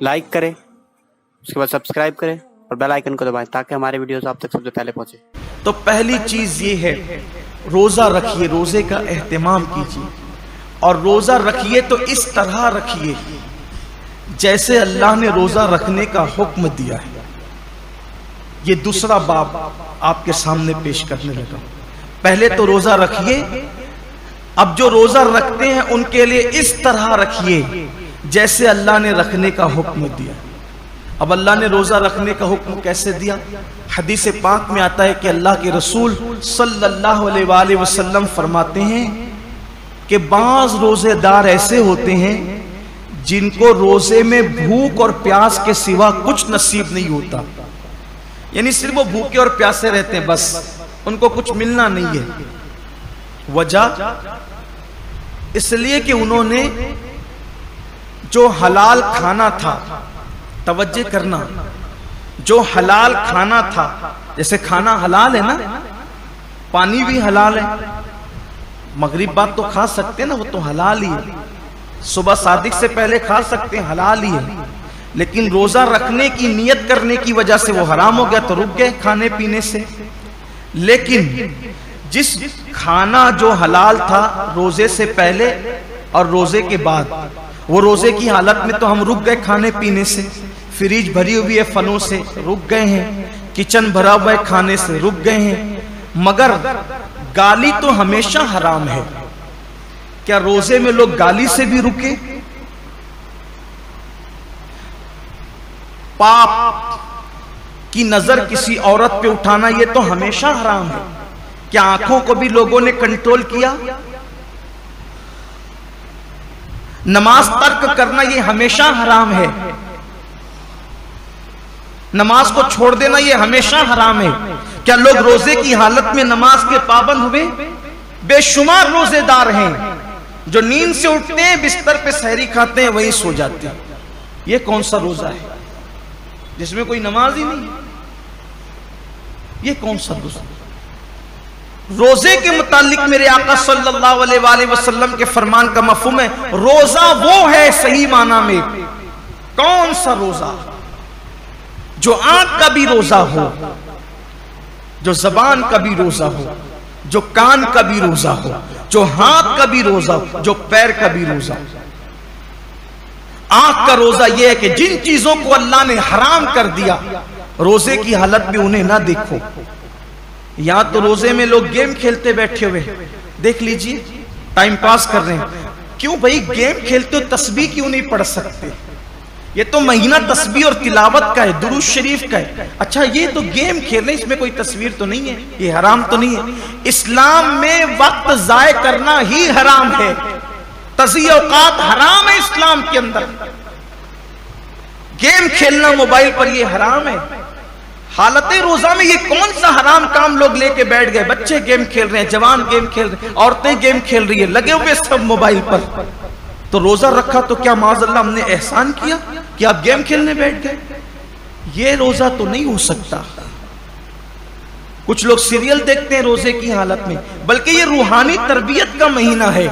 Like करें, उसके बाद सब्सक्राइब करें और बेल आइकन को दबाएं ताकि हमारे वीडियोस आप तक सबसे पहले पहुंचे। तो पहली चीज ये है, रोजा रखिए, रोजे का एहतमाम कीजिए। और रोजा रखिए तो इस तरह रखिए जैसे अल्लाह ने रोजा रखने का हुक्म दिया है। ये दूसरा बाब आपके सामने पेश करने लगा। पहले तो रोजा रखिए, अब जो रोजा रखते हैं उनके लिए इस तरह रखिए जैसे अल्लाह ने रखने का हुक्म दिया। अब अल्लाह ने रोजा रखने का हुक्म कैसे दिया? हदीस पाक में आता है कि अल्लाह के रसूल सल्लल्लाहु अलैहि वसल्लम फरमाते हैं कि बाज रोजेदार ऐसे होते हैं जिनको रोजे में भूख और प्यास के सिवा कुछ नसीब नहीं होता। यानी सिर्फ वो भूखे और प्यासे रहते हैं, बस उनको कुछ मिलना नहीं है। वजह इसलिए कि उन्होंने जो हलाल खाना था, तवज्जो करना, जो हलाल खाना था, जैसे खाना हलाल है ना, पानी भी हलाल है, मगरिब बाद तो खा सकते हैं ना, वो तो हलाल ही है। सुबह सादिक से पहले खा सकते हैं, हलाल ही है। लेकिन रोजा रखने की नियत करने की वजह से वो हराम हो गया तो रुक गए खाने पीने से। लेकिन जिस खाना जो हलाल था रोजे से पहले और रोजे के बाद, वो रोजे की हालत में तो हम रुक गए खाने पीने से, फ्रिज भरी हुई है फलों से, रुक गए हैं, किचन भरा हुआ है खाने से, रुक गए हैं। मगर गाली तो हमेशा हराम है। क्या रोजे में लोग गाली से भी रुके? पाप की नजर किसी औरत पे उठाना ये तो हमेशा हराम है। क्या आंखों को भी लोगों ने कंट्रोल किया? नमाज तर्क करना ये हमेशा हराम है। नमाज को छोड़ देना ये हमेशा हराम है। क्या लोग रोजे की हालत में नमाज के पाबंद हुए? बेशुमार रोजेदार हैं जो नींद से उठते हैं, बिस्तर पे सहरी खाते हैं, वहीं सो जाते हैं। ये कौन सा रोजा है जिसमें कोई नमाज ही नहीं? ये कौन सा रोजा? रोजे के मुतालिक मेरे आका सल्लल्लाहु अलैहि वसल्लम के फरमान का मफहूम है, रोजा वो है सही माना में। कौन सा रोजा? जो आंख का भी रोजा हो, जो जबान का भी रोजा हो, जो कान का भी रोजा हो, जो हाथ का भी रोजा हो, जो पैर का भी रोजा हो। आंख का रोजा यह है कि जिन चीजों को अल्लाह ने हराम कर दिया, रोजे की हालत में उन्हें ना देखो। यहां तो रोजे में लोग गेम खेलते बैठे हुए, देख लीजिए, टाइम पास कर रहे हैं। क्यों भाई गेम खेलते हो? तस्बीह क्यों नहीं पढ़ सकते? ये तो महीना तस्बीह और तिलावत का है, दुरूद शरीफ का है। अच्छा, ये तो गेम खेल रहे हैं, इसमें कोई तस्वीर तो नहीं है, ये हराम तो नहीं है। इस्लाम में वक्त जाय करना ही हराम है, तज़ीय औकात हराम है इस्लाम के अंदर। गेम खेलना मोबाइल पर ये हराम है। हालत रोजा में ये कौन सा हराम काम लोग लेके बैठ गए? बच्चे गेम खेल रहे हैं, जवान गेम खेल रहे हैं, औरतें गेम खेल रही है, लगे हुए सब मोबाइल पर। तो रोजा रखा तो क्या माज़अल्लाह हमने एहसान किया कि आप गेम खेलने बैठ गए? ये रोजा तो नहीं हो सकता। कुछ लोग सीरियल देखते हैं रोजे की हालत में, बल्कि ये रूहानी तरबियत का महीना है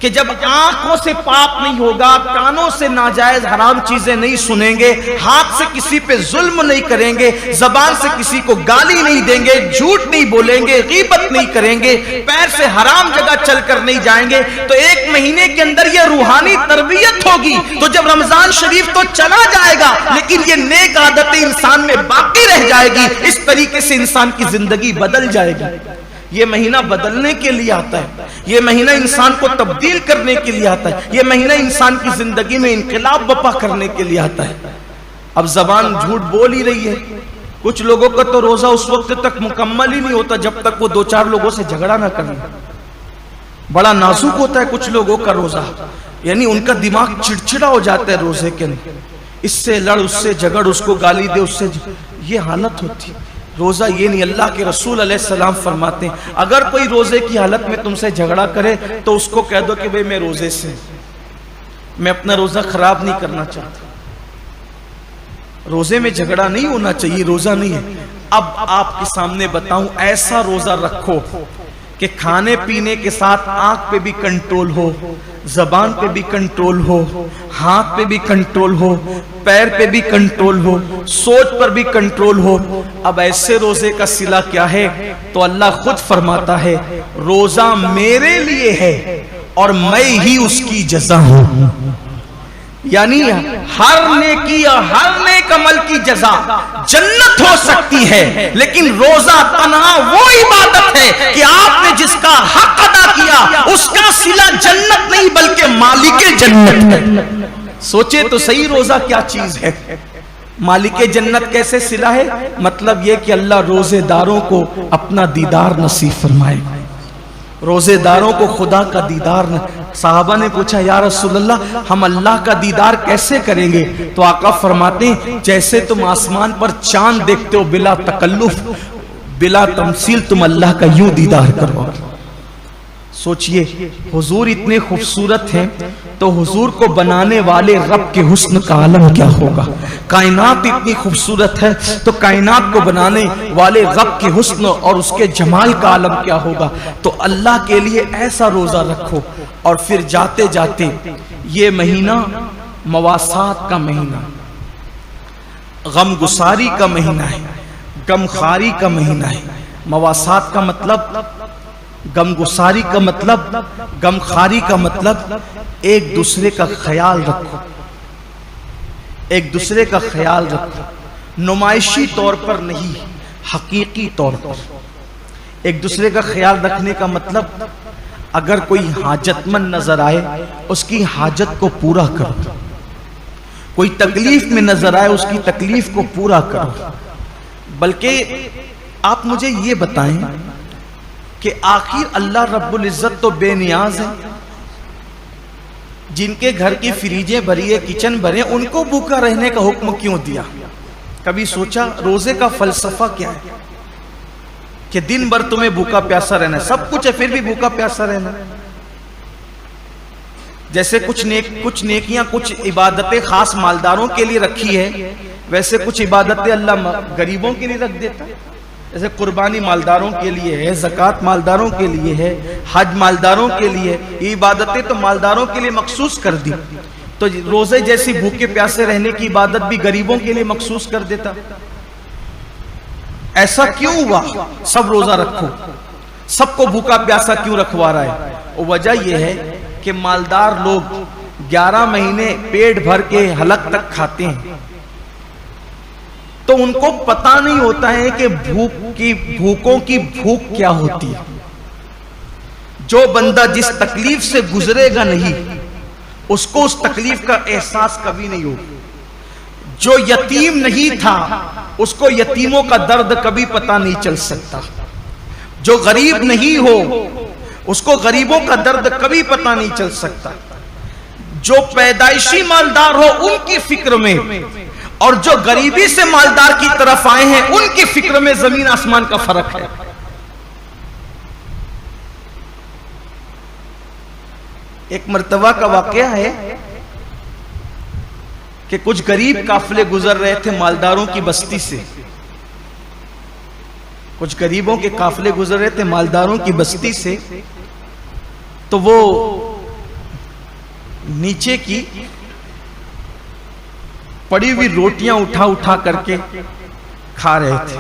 कि जब आंखों से पाप नहीं होगा, कानों से नाजायज हराम चीजें नहीं सुनेंगे, हाथ से किसी पे जुल्म नहीं करेंगे, जबान से किसी को गाली नहीं देंगे, झूठ नहीं बोलेंगे, गीबत नहीं करेंगे, पैर से हराम जगह चलकर नहीं जाएंगे, तो एक महीने के अंदर ये रूहानी तरबियत होगी। तो जब रमजान शरीफ तो चला जाएगा, लेकिन ये नेक आदतें इंसान में बाकी रह जाएगी। इस तरीके से इंसान की जिंदगी बदल जाएगी। ये महीना बदलने के लिए आता है, ये महीना इंसान को तब्दील करने के लिए आता है, ये महीना इंसान की जिंदगी में इंकलाब बपा करने के लिए आता है। अब जबान झूठ बोल ही रही है। कुछ लोगों का तो रोजा उस वक्त तक मुकम्मल ही नहीं होता जब तक वो दो चार लोगों से झगड़ा ना कर ले। बड़ा नाजुक होता है कुछ लोगों का रोजा, यानी उनका दिमाग चिड़चिड़ा हो जाता है रोजे के अंदर। इससे लड़, उससे झगड़, उसको गाली दे, उससे ये हालत होती है। रोजा ये नहीं। अल्लाह के रसूल अलैहिस्सलाम फरमाते हैं, अगर कोई रोजे की हालत में तुमसे झगड़ा करे तो उसको कह दो कि भाई मैं रोजे से, मैं अपना रोजा खराब नहीं करना चाहता। रोजे में झगड़ा नहीं होना चाहिए, रोजा नहीं है। अब आपके सामने बताऊं, ऐसा रोजा रखो कि खाने पीने के साथ आंख पे भी कंट्रोल हो, जबान पे भी कंट्रोल हो, हाथ पे भी कंट्रोल हो, पैर पे भी कंट्रोल हो, सोच पर भी कंट्रोल हो। अब ऐसे रोजे का सिला क्या है? तो अल्लाह खुद फरमाता है, रोजा मेरे लिए है और मैं ही उसकी जज़ा हूं। यानी हर नेकी और हर नेक अमल की जज़ा जन्नत हो सकती है, लेकिन रोजा तन्हा वो इबादत है कि आपने जिसका हक अदा किया उसका सिला जन्नत नहीं बल्कि मालिके जन्नत है। सोचे तो सही, रोजा क्या चीज है? मालिके जन्नत कैसे सिला है? मतलब यह कि अल्लाह रोजेदारों को अपना दीदार नसीब फरमाए, रोजेदारों को खुदा का दीदार न। साहबा ने पूछा, या रसूलल्लाह हम अल्लाह का दीदार कैसे करेंगे? तो आका फरमाते हैं, जैसे तुम आसमान पर चांद देखते हो बिला तकल्लुफ बिला तमसील, तुम अल्लाह का यूं दीदार करो। सोचिए, हुजूर इतने खूबसूरत हैं तो हुजूर को बनाने वाले रब के हुस्न का आलम क्या होगा? कायनात इतनी खूबसूरत है तो कायनात को बनाने वाले रब के हुस्न और उसके जमाल का आलम क्या होगा? तो अल्लाह के लिए ऐसा रोजा रखो। और फिर जाते जाते ये महीना मवासात का महीना, गम गुसारी का महीना है, गमखारी का महीना है। मवासात का मतलब, गमगुसारी का मतलब, गमखारी का मतलब एक दूसरे का ख्याल रखो, एक दूसरे का ख्याल रखो, नुमाइशी तौर पर नहीं, हकीकी तौर पर। एक दूसरे का ख्याल रखने का मतलब, अगर कोई हाजतमंद नजर आए उसकी हाजत को पूरा करो, कोई तकलीफ में नजर आए उसकी तकलीफ को पूरा करो। बल्कि आप मुझे ये बताएं कि आखिर अल्लाह रब्बुल इज्जत तो बेनियाज है, जिनके घर की फ्रीजें भरी है, किचन भरे, उनको भूखा रहने का हुक्म क्यों दिया? कभी सोचा रोजे का फलसफा क्या है? कि दिन भर तुम्हें भूखा प्यासा रहना है, सब कुछ है फिर भी भूखा प्यासा रहना। जैसे कुछ नेकियां, कुछ इबादतें खास मालदारों के लिए रखी है, वैसे कुछ इबादतें अल्लाह गरीबों के लिए रख देता है। जैसे कुर्बानी मालदारों के लिए है, ज़कात मालदारों के लिए है, हज मालदारों के लिए, ये इबादतें तो मालदारों के लिए मखसूस कर दी। तो रोजे जैसी भूखे प्यासे रहने की इबादत भी गरीबों के लिए मखसूस कर देता। ऐसा क्यों हुआ? सब रोजा रखो, सबको भूखा प्यासा क्यों रखवा रहा है? वजह यह है कि मालदार लोग 11 महीने पेट भर के हलक तक खाते हैं, तो उनको पता नहीं होता है कि भूखों की भूख क्या होती है। जो बंदा जिस तकलीफ से गुजरेगा नहीं, उसको उस तकलीफ का एहसास कभी नहीं होगा। जो यतीम नहीं था, उसको यतीमों का दर्द कभी पता नहीं चल सकता। जो गरीब नहीं हो, उसको गरीबों का दर्द कभी पता नहीं चल सकता। जो पैदाइशी मालदार हो, उनकी फिक्र में, और जो गरीबी से मालदार की तरफ आए हैं, उनकी फिक्र में जमीन आसमान का फर्क है। एक मर्तबा का वाकया है कि कुछ गरीब काफिले गुजर रहे थे मालदारों की बस्ती से। कुछ गरीबों के काफिले गुजर रहे थे मालदारों की बस्ती से, तो वो नीचे की पड़ी हुई रोटियां उठा उठा करके खा रहे थे।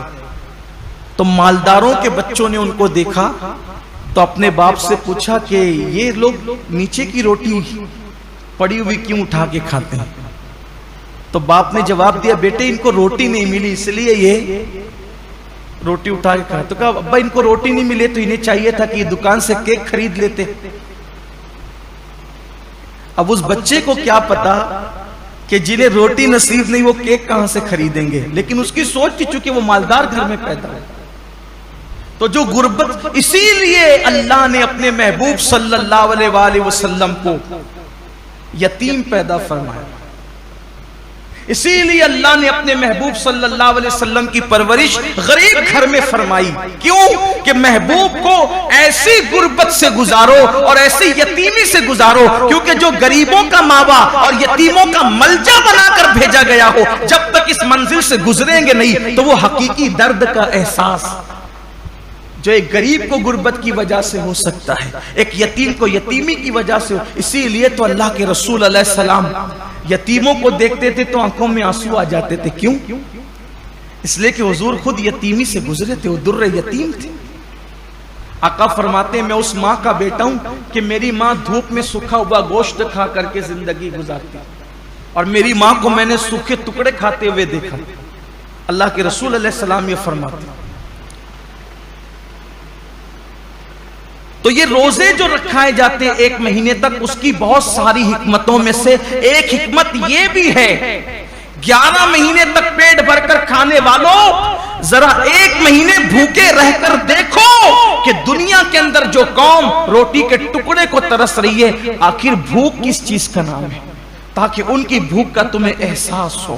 तो मालदारों के बच्चों ने उनको देखा तो अपने बाप से पूछा कि ये लोग नीचे की रोटी पड़ी हुई क्यों उठा के खाते हैं? तो बाप ने जवाब दिया, बेटे इनको रोटी नहीं मिली इसलिए ये रोटी उठा के खाते। तो कहा, अब्बा इनको रोटी नहीं मिले तो इन्हें चाहिए था कि दुकान से केक खरीद लेते। अब उस बच्चे को क्या पता कि जिन्हें रोटी नसीब नहीं वो केक कहां से खरीदेंगे, लेकिन उसकी सोच थी चूंकि वो मालदार घर में पैदा है। तो जो गुर्बत, इसीलिए अल्लाह ने अपने महबूब सल्लल्लाहु अलैहि वसल्लम को यतीम पैदा फरमाया। इसीलिए अल्लाह ने अपने महबूब सल्लल्लाहु अलैहि वसल्लम की परवरिश गरीब घर में फरमाई। क्यों? कि महबूब को ऐसी गुर्बत से गुजारो और ऐसी यतीमी से गुजारो, क्योंकि जो गरीबों का मावा और यतीमों का मलजा बनाकर भेजा गया हो, जब तक इस मंजिल से गुजरेंगे नहीं तो वो हकीकी दर्द का एहसास जो एक गरीब को गुर्बत की वजह से हो सकता है, एक यतीम को यतीमी की वजह से हो। इसीलिए तो अल्लाह के रसूल अलैहिस्सलाम यतीमों को देखते थे तो आंखों में आंसू आ जाते थे। क्यों? इसलिए कि हुजूर खुद यतीमी से गुजरे थे, वो दुर्रे यतीम थे। आका फरमाते मैं उस माँ का बेटा हूं कि मेरी माँ धूप में सूखा हुआ गोश्त खा करके जिंदगी गुजारती, और मेरी माँ को मैंने सूखे टुकड़े खाते हुए देखा। अल्लाह के रसूल अलैहिस्सलाम ये फरमाते। तो ये रोजे जो रखाए जाते हैं 1 महीने तक, उसकी बहुत सारी हिकमतों में से एक हिकमत ये भी है, 11 महीने तक पेट भरकर खाने वालों जरा 1 महीने भूखे रहकर देखो कि दुनिया के अंदर जो कौम रोटी के टुकड़े को तरस रही है, आखिर भूख किस चीज का नाम है, ताकि उनकी भूख का तुम्हें एहसास हो।